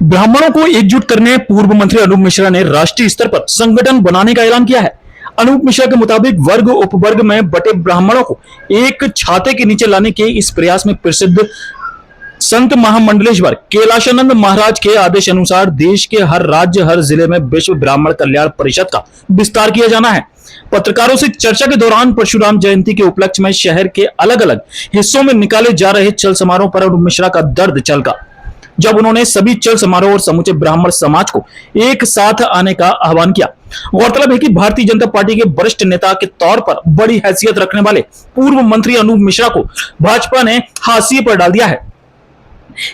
ब्राह्मणों को एकजुट करने पूर्व मंत्री अनूप मिश्रा ने राष्ट्रीय स्तर पर संगठन बनाने का ऐलान किया है। अनूप मिश्रा के मुताबिक वर्ग उपवर्ग में बटे ब्राह्मणों को एक छाते के नीचे लाने के इस प्रयास में प्रसिद्ध संत महामंडलेश्वर कैलाशानंद महाराज के आदेश अनुसार देश के हर राज्य हर जिले में विश्व ब्राह्मण कल्याण परिषद का विस्तार किया जाना है। पत्रकारों से चर्चा के दौरान परशुराम जयंती के उपलक्ष्य में शहर के अलग अलग हिस्सों में निकाले जा रहे चल समारोह पर अनूप मिश्रा का दर्द चलका, जब उन्होंने सभी चल समारोह और समूचे ब्राह्मण समाज को एक साथ आने का आह्वान किया। गौरतलब है कि भारतीय जनता पार्टी के वरिष्ठ नेता के तौर पर बड़ी हैसियत रखने वाले पूर्व मंत्री अनूप मिश्रा को भाजपा ने हाशिए पर डाल दिया है।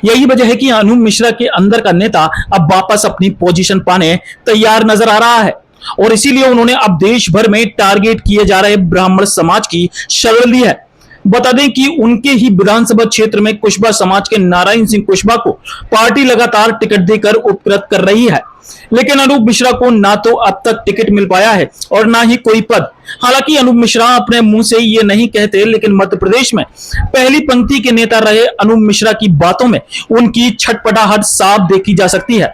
यही वजह है कि अनूप मिश्रा के अंदर का नेता अब वापस अपनी पोजीशन पाने तैयार नजर आ रहा है और इसीलिए उन्होंने अब देश भर में टारगेट किए जा रहे ब्राह्मण समाज की शरण ली है। बता दें कि उनके ही विधानसभा क्षेत्र में कुशबा समाज के नारायण सिंह कुशबा को पार्टी लगातार टिकट देकर उपकृत कर रही है, लेकिन अनूप मिश्रा को ना तो अब तक टिकट मिल पाया है और ना ही कोई पद। हालांकि अनूप मिश्रा अपने मुंह से ये नहीं कहते, लेकिन मध्य प्रदेश में पहली पंक्ति के नेता रहे अनूप मिश्रा की बातों में उनकी छटपटाहट साफ देखी जा सकती है।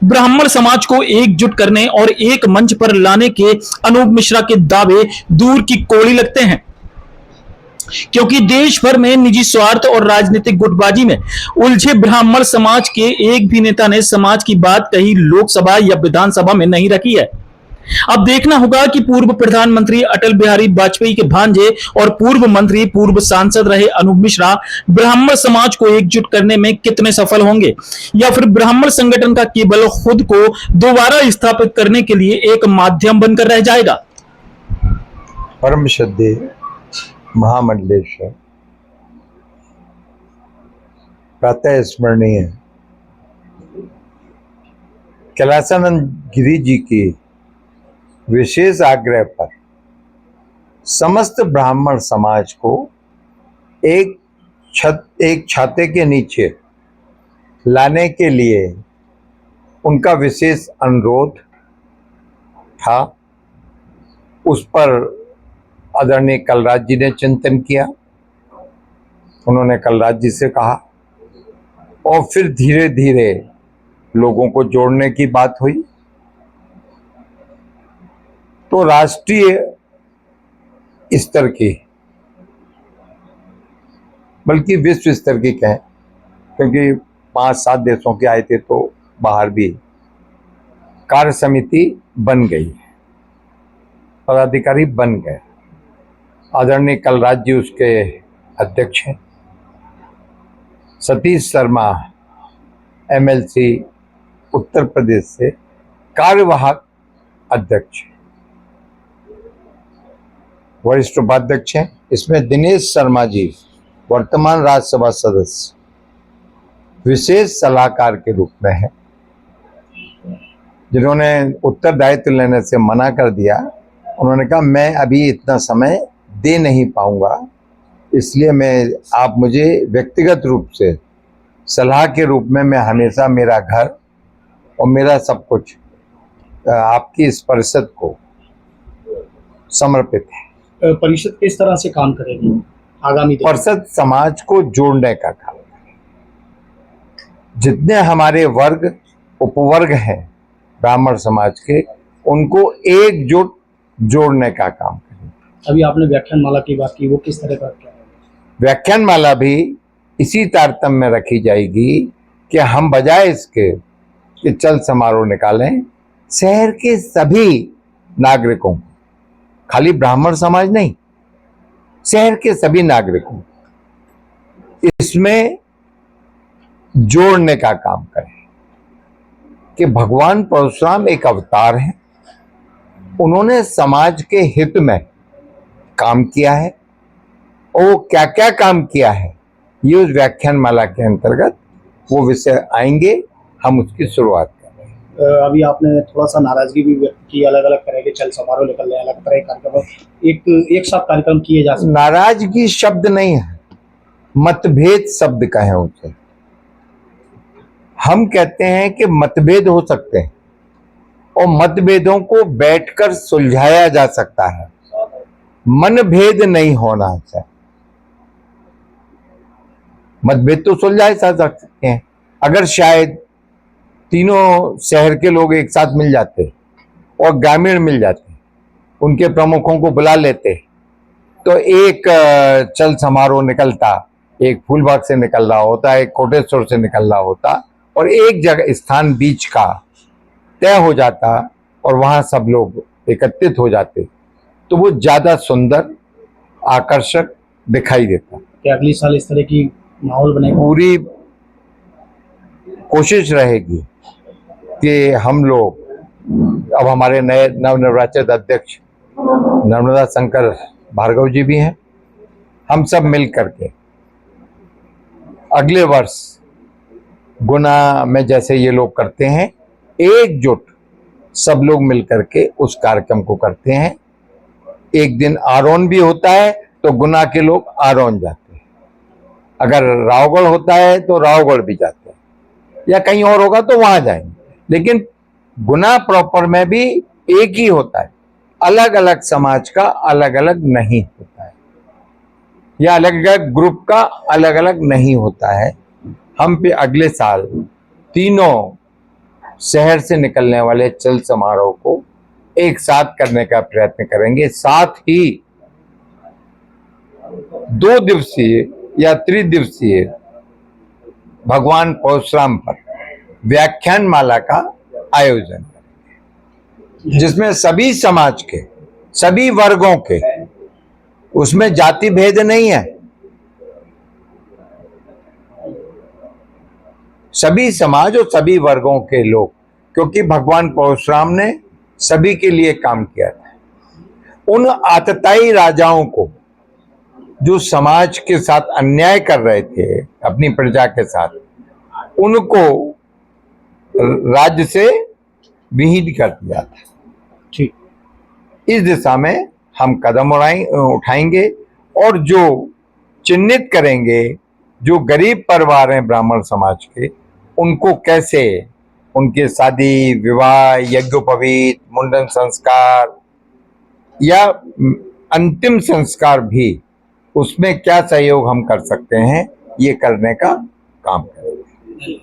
ब्राह्मण समाज को एकजुट करने और एक मंच पर लाने के अनूप मिश्रा के दावे दूर की कौड़ी लगते हैं, क्योंकि देश भर में निजी स्वार्थ और राजनीतिक गुटबाजी में उलझे ब्राह्मण समाज के एक भी नेता ने समाज की बात कहीं लोकसभा या विधानसभा में नहीं रखी है। अब देखना होगा कि पूर्व प्रधानमंत्री अटल बिहारी वाजपेयी के भांजे और पूर्व मंत्री पूर्व सांसद रहे अनूप मिश्रा ब्राह्मण समाज को एकजुट करने में कितने सफल होंगे, या फिर ब्राह्मण संगठन का केवल खुद को दोबारा स्थापित करने के लिए एक माध्यम बनकर रह जाएगा। परम श्रद्धेय महामंडलेश्वर प्रातः स्मरणीय कैलाशानंद गिरी जी की विशेष आग्रह पर समस्त ब्राह्मण समाज को एक छाते के नीचे लाने के लिए उनका विशेष अनुरोध था। उस पर आदरणीय कलराज जी ने चिंतन किया। उन्होंने कलराज जी से कहा और फिर धीरे धीरे लोगों को जोड़ने की बात हुई। तो राष्ट्रीय स्तर की, बल्कि विश्व स्तर की कहें, क्योंकि 5-7 देशों के आए थे तो बाहर भी कार्य समिति बन गई, पदाधिकारी बन गए। आदरणीय कलराज जी उसके अध्यक्ष हैं। सतीश शर्मा एमएलसी उत्तर प्रदेश से कार्यवाहक अध्यक्ष, वरिष्ठ उपाध्यक्ष हैं। इसमें दिनेश शर्मा जी वर्तमान राज्यसभा सदस्य विशेष सलाहकार के रूप में है, जिन्होंने उत्तरदायित्व लेने से मना कर दिया। उन्होंने कहा मैं अभी इतना समय दे नहीं पाऊंगा, इसलिए आप मुझे व्यक्तिगत रूप से सलाह के रूप में, मैं हमेशा मेरा घर और मेरा सब कुछ आपकी इस परिषद को समर्पित है। परिषद किस तरह से काम करेगी आगामी दिन? परिषद समाज को जोड़ने का काम करेगी। जितने हमारे वर्ग उपवर्ग हैं ब्राह्मण समाज के, उनको एकजुट जोड़ने का काम करेगी। अभी आपने व्याख्यान माला की बात की, वो किस तरह का क्या है? व्याख्यान माला भी इसी तारतम्य में रखी जाएगी कि हम बजाय इसके कि चल समारोह निकालें, शहर के सभी नागरिकों, खाली ब्राह्मण समाज नहीं, शहर के सभी नागरिकों इसमें जोड़ने का काम करें कि भगवान परशुराम एक अवतार हैं। उन्होंने समाज के हित में काम किया है और वो क्या क्या काम किया है, ये उस व्याख्यान माला के अंतर्गत वो विषय आएंगे। हम उसकी शुरुआत करेंगे। अभी आपने थोड़ा सा नाराजगी भी व्यक्त की, अलग अलग तरह के चल समारोह निकल रहे, अलग तरह के कार्यक्रम, एक साथ कार्यक्रम किए जा सकते। नाराजगी शब्द नहीं है, मतभेद शब्द कहें उसे। हम कहते हैं कि मतभेद हो सकते हैं और मतभेदों को बैठकर सुलझाया जा सकता है, मनभेद नहीं होना चाहिए। मतभेद तो सुलझाए जा सकते हैं। अगर शायद तीनों शहर के लोग एक साथ मिल जाते और ग्रामीण मिल जाते, उनके प्रमुखों को बुला लेते, तो एक चल समारोह निकलता, एक फूलबाग से निकल रहा होता, एक कोटेश्वर से निकल रहा होता, और एक जगह स्थान बीच का तय हो जाता और वहां सब लोग एकत्रित हो जाते, तो वो ज्यादा सुंदर, आकर्षक दिखाई देता। कि अगली साल इस तरह की माहौल बनेगा? पूरी कोशिश रहेगी कि हम लोग, अब हमारे नए नवनिर्वाचित अध्यक्ष नर्मदा शंकर भार्गव जी भी हैं, हम सब मिल करके अगले वर्ष गुना में जैसे ये लोग करते हैं, एकजुट सब लोग मिल करके उस कार्यक्रम को करते हैं। एक दिन आरोन भी होता है तो गुना के लोग आरोन जाते हैं, अगर रावगढ़ होता है तो रावगढ़ भी जाते हैं, या कहीं और होगा तो वहां जाएंगे, लेकिन गुना प्रॉपर में भी एक ही होता है, अलग अलग समाज का अलग अलग नहीं होता है, या अलग अलग ग्रुप का अलग अलग नहीं होता है। हम पे अगले साल तीनों शहर से निकलने वाले चल समारोह को एक साथ करने का प्रयत्न करेंगे। साथ ही 2 दिवसीय या त्रिदिवसीय भगवान परशुराम पर व्याख्यान माला का आयोजन करेंगे, जिसमें सभी समाज के, सभी वर्गों के, उसमें जाति भेद नहीं है, सभी समाज और सभी वर्गों के लोग, क्योंकि भगवान परशुराम ने सभी के लिए काम किया था। उन आतताई राजाओं को जो समाज के साथ अन्याय कर रहे थे अपनी प्रजा के साथ, उनको राज्य से विहीन कर दिया था। ठीक, इस दिशा में हम कदम उठाएंगे और जो चिन्हित करेंगे जो गरीब परिवार हैं ब्राह्मण समाज के, उनको कैसे उनके शादी विवाह, यज्ञोपवीत, मुंडन संस्कार या अंतिम संस्कार भी, उसमें क्या सहयोग हम कर सकते हैं, ये करने का काम करेंगे।